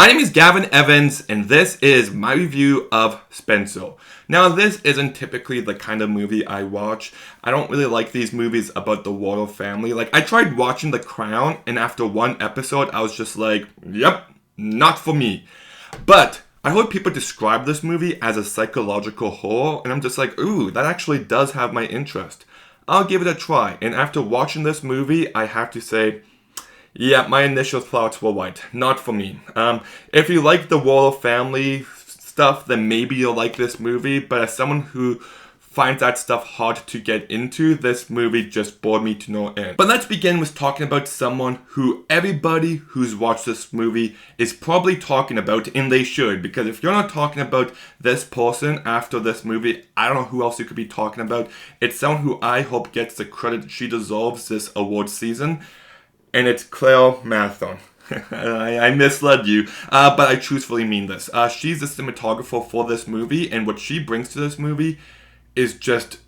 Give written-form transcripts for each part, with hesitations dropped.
My name is Gavin Evans, and this is my review of Spencer. Now, this isn't typically the kind of movie I watch. I don't really like these movies about the royal family. Like, I tried watching The Crown, and after one episode, I was just like, yep, not for me. But I heard people describe this movie as a psychological horror, and I'm just like, ooh, that actually does have my interest. I'll give it a try, and after watching this movie, I have to say, yeah, my initial thoughts were right. Not for me. If you like the royal family stuff, then maybe you'll like this movie. But as someone who finds that stuff hard to get into, this movie just bored me to no end. But let's begin with talking about someone who everybody who's watched this movie is probably talking about, and they should. Because if you're not talking about this person after this movie, I don't know who else you could be talking about. It's someone who I hope gets the credit she deserves this award season. And it's Claire Marathon. I misled you, but I truthfully mean this. She's the cinematographer for this movie, and what she brings to this movie is just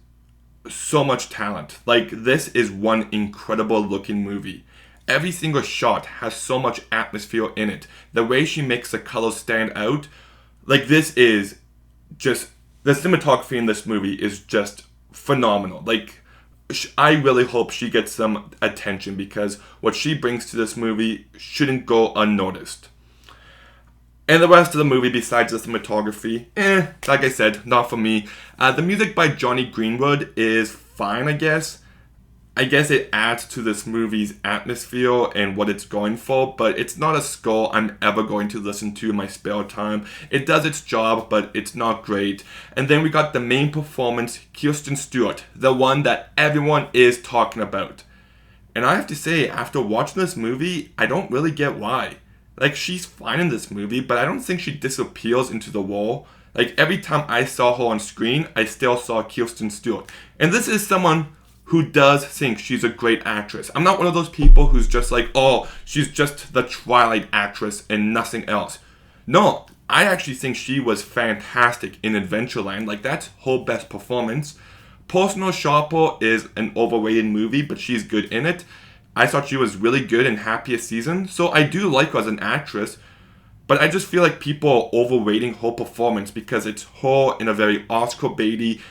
so much talent. Like, this is one incredible looking movie. Every single shot has so much atmosphere in it. The way she makes the colors stand out, like, this is just, the cinematography in this movie is just phenomenal. Like, I really hope she gets some attention because what she brings to this movie shouldn't go unnoticed. And the rest of the movie, besides the cinematography, like I said, not for me. The music by Johnny Greenwood is fine, I guess. I guess it adds to this movie's atmosphere and what it's going for, but it's not a score I'm ever going to listen to in my spare time. It does its job, but it's not great. And then we got the main performance, Kristen Stewart, the one that everyone is talking about. And I have to say, after watching this movie, I don't really get why. Like, she's fine in this movie, but I don't think she disappears into the wall. Like, every time I saw her on screen, I still saw Kristen Stewart. And this is someone who does think she's a great actress. I'm not one of those people who's just like, oh, she's just the Twilight actress and nothing else. No, I actually think she was fantastic in Adventureland. Like, that's her best performance. Personal Shopper is an overrated movie, but she's good in it. I thought she was really good in Happiest Season, so I do like her as an actress, but I just feel like people are overrating her performance because it's her in a very Oscar-baity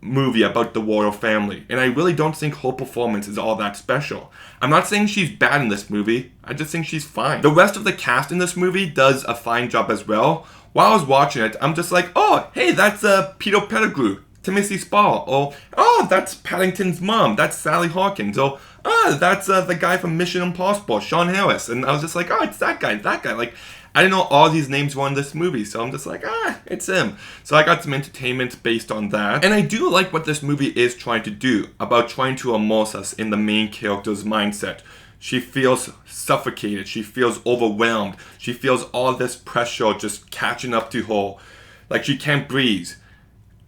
movie about the royal family, and I really don't think her performance is all that special. I'm not saying she's bad in this movie, I just think she's fine. The rest of the cast in this movie does a fine job as well. While I was watching it, I'm just like, oh, hey, that's Peter Pettigrew, Timothy Spall, or oh, that's Paddington's mom, that's Sally Hawkins, or oh, that's the guy from Mission Impossible, Sean Harris, and I was just like, oh, it's that guy, like, I didn't know all these names were in this movie, so I'm just like, it's him. So I got some entertainment based on that. And I do like what this movie is trying to do, about trying to immerse us in the main character's mindset. She feels suffocated, she feels overwhelmed, she feels all this pressure just catching up to her, like she can't breathe.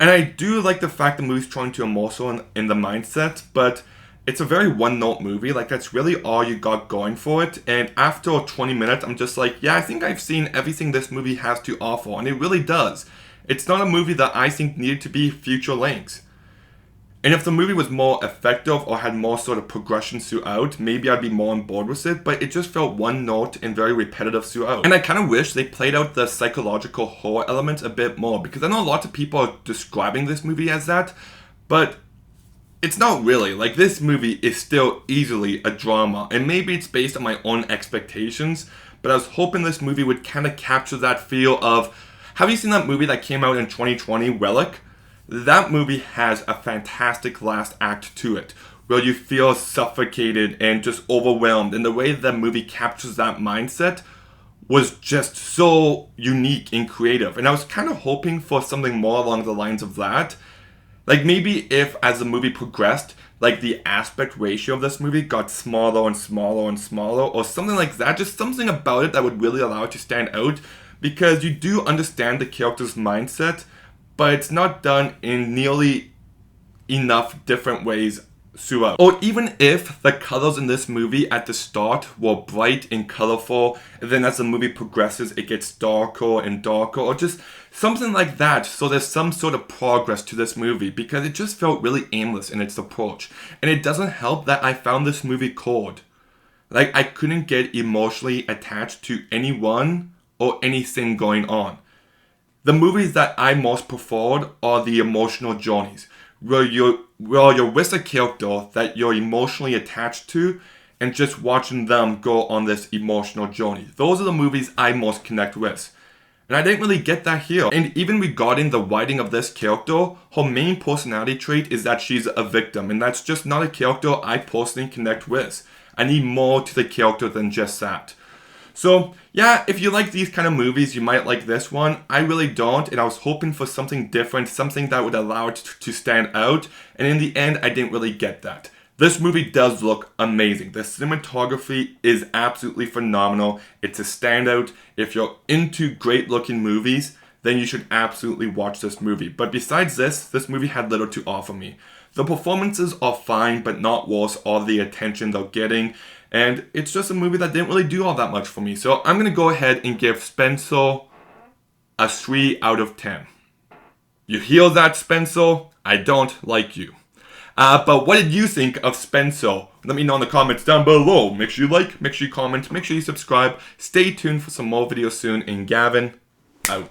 And I do like the fact the movie's trying to immerse her in the mindset, but it's a very one-note movie. Like, that's really all you got going for it. And after 20 minutes, I'm just like, yeah, I think I've seen everything this movie has to offer. And it really does. It's not a movie that I think needed to be feature length. And if the movie was more effective or had more sort of progression throughout, maybe I'd be more on board with it. But it just felt one note and very repetitive throughout. And I kind of wish they played out the psychological horror element a bit more. Because I know a lot of people are describing this movie as that. But it's not really. Like, this movie is still easily a drama, and maybe it's based on my own expectations, but I was hoping this movie would kind of capture that feel of, have you seen that movie that came out in 2020, Relic? That movie has a fantastic last act to it, where you feel suffocated and just overwhelmed, and the way the movie captures that mindset was just so unique and creative, and I was kind of hoping for something more along the lines of that. Like, maybe if, as the movie progressed, like, the aspect ratio of this movie got smaller and smaller and smaller, or something like that, just something about it that would really allow it to stand out, because you do understand the character's mindset, but it's not done in nearly enough different ways throughout. Or even if the colors in this movie at the start were bright and colorful, and then as the movie progresses it gets darker and darker, or just something like that, so there's some sort of progress to this movie, because it just felt really aimless in its approach. And it doesn't help that I found this movie cold. Like, I couldn't get emotionally attached to anyone or anything going on. The movies that I most preferred are the emotional journeys, where you're with a character that you're emotionally attached to and just watching them go on this emotional journey. Those are the movies I most connect with. And I didn't really get that here. And even regarding the writing of this character, her main personality trait is that she's a victim, and that's just not a character I personally connect with. I need more to the character than just that. So, yeah, if you like these kind of movies, you might like this one. I really don't, and I was hoping for something different, something that would allow it to stand out, and in the end, I didn't really get that. This movie does look amazing. The cinematography is absolutely phenomenal. It's a standout. If you're into great looking movies, then you should absolutely watch this movie. But besides this movie had little to offer me. The performances are fine, but not worth all the attention they're getting. And it's just a movie that didn't really do all that much for me. So I'm going to go ahead and give Spencer a 3 out of 10. You hear that, Spencer? I don't like you. But what did you think of Spencer? Let me know in the comments down below. Make sure you like, make sure you comment, make sure you subscribe. Stay tuned for some more videos soon. And Gavin, out.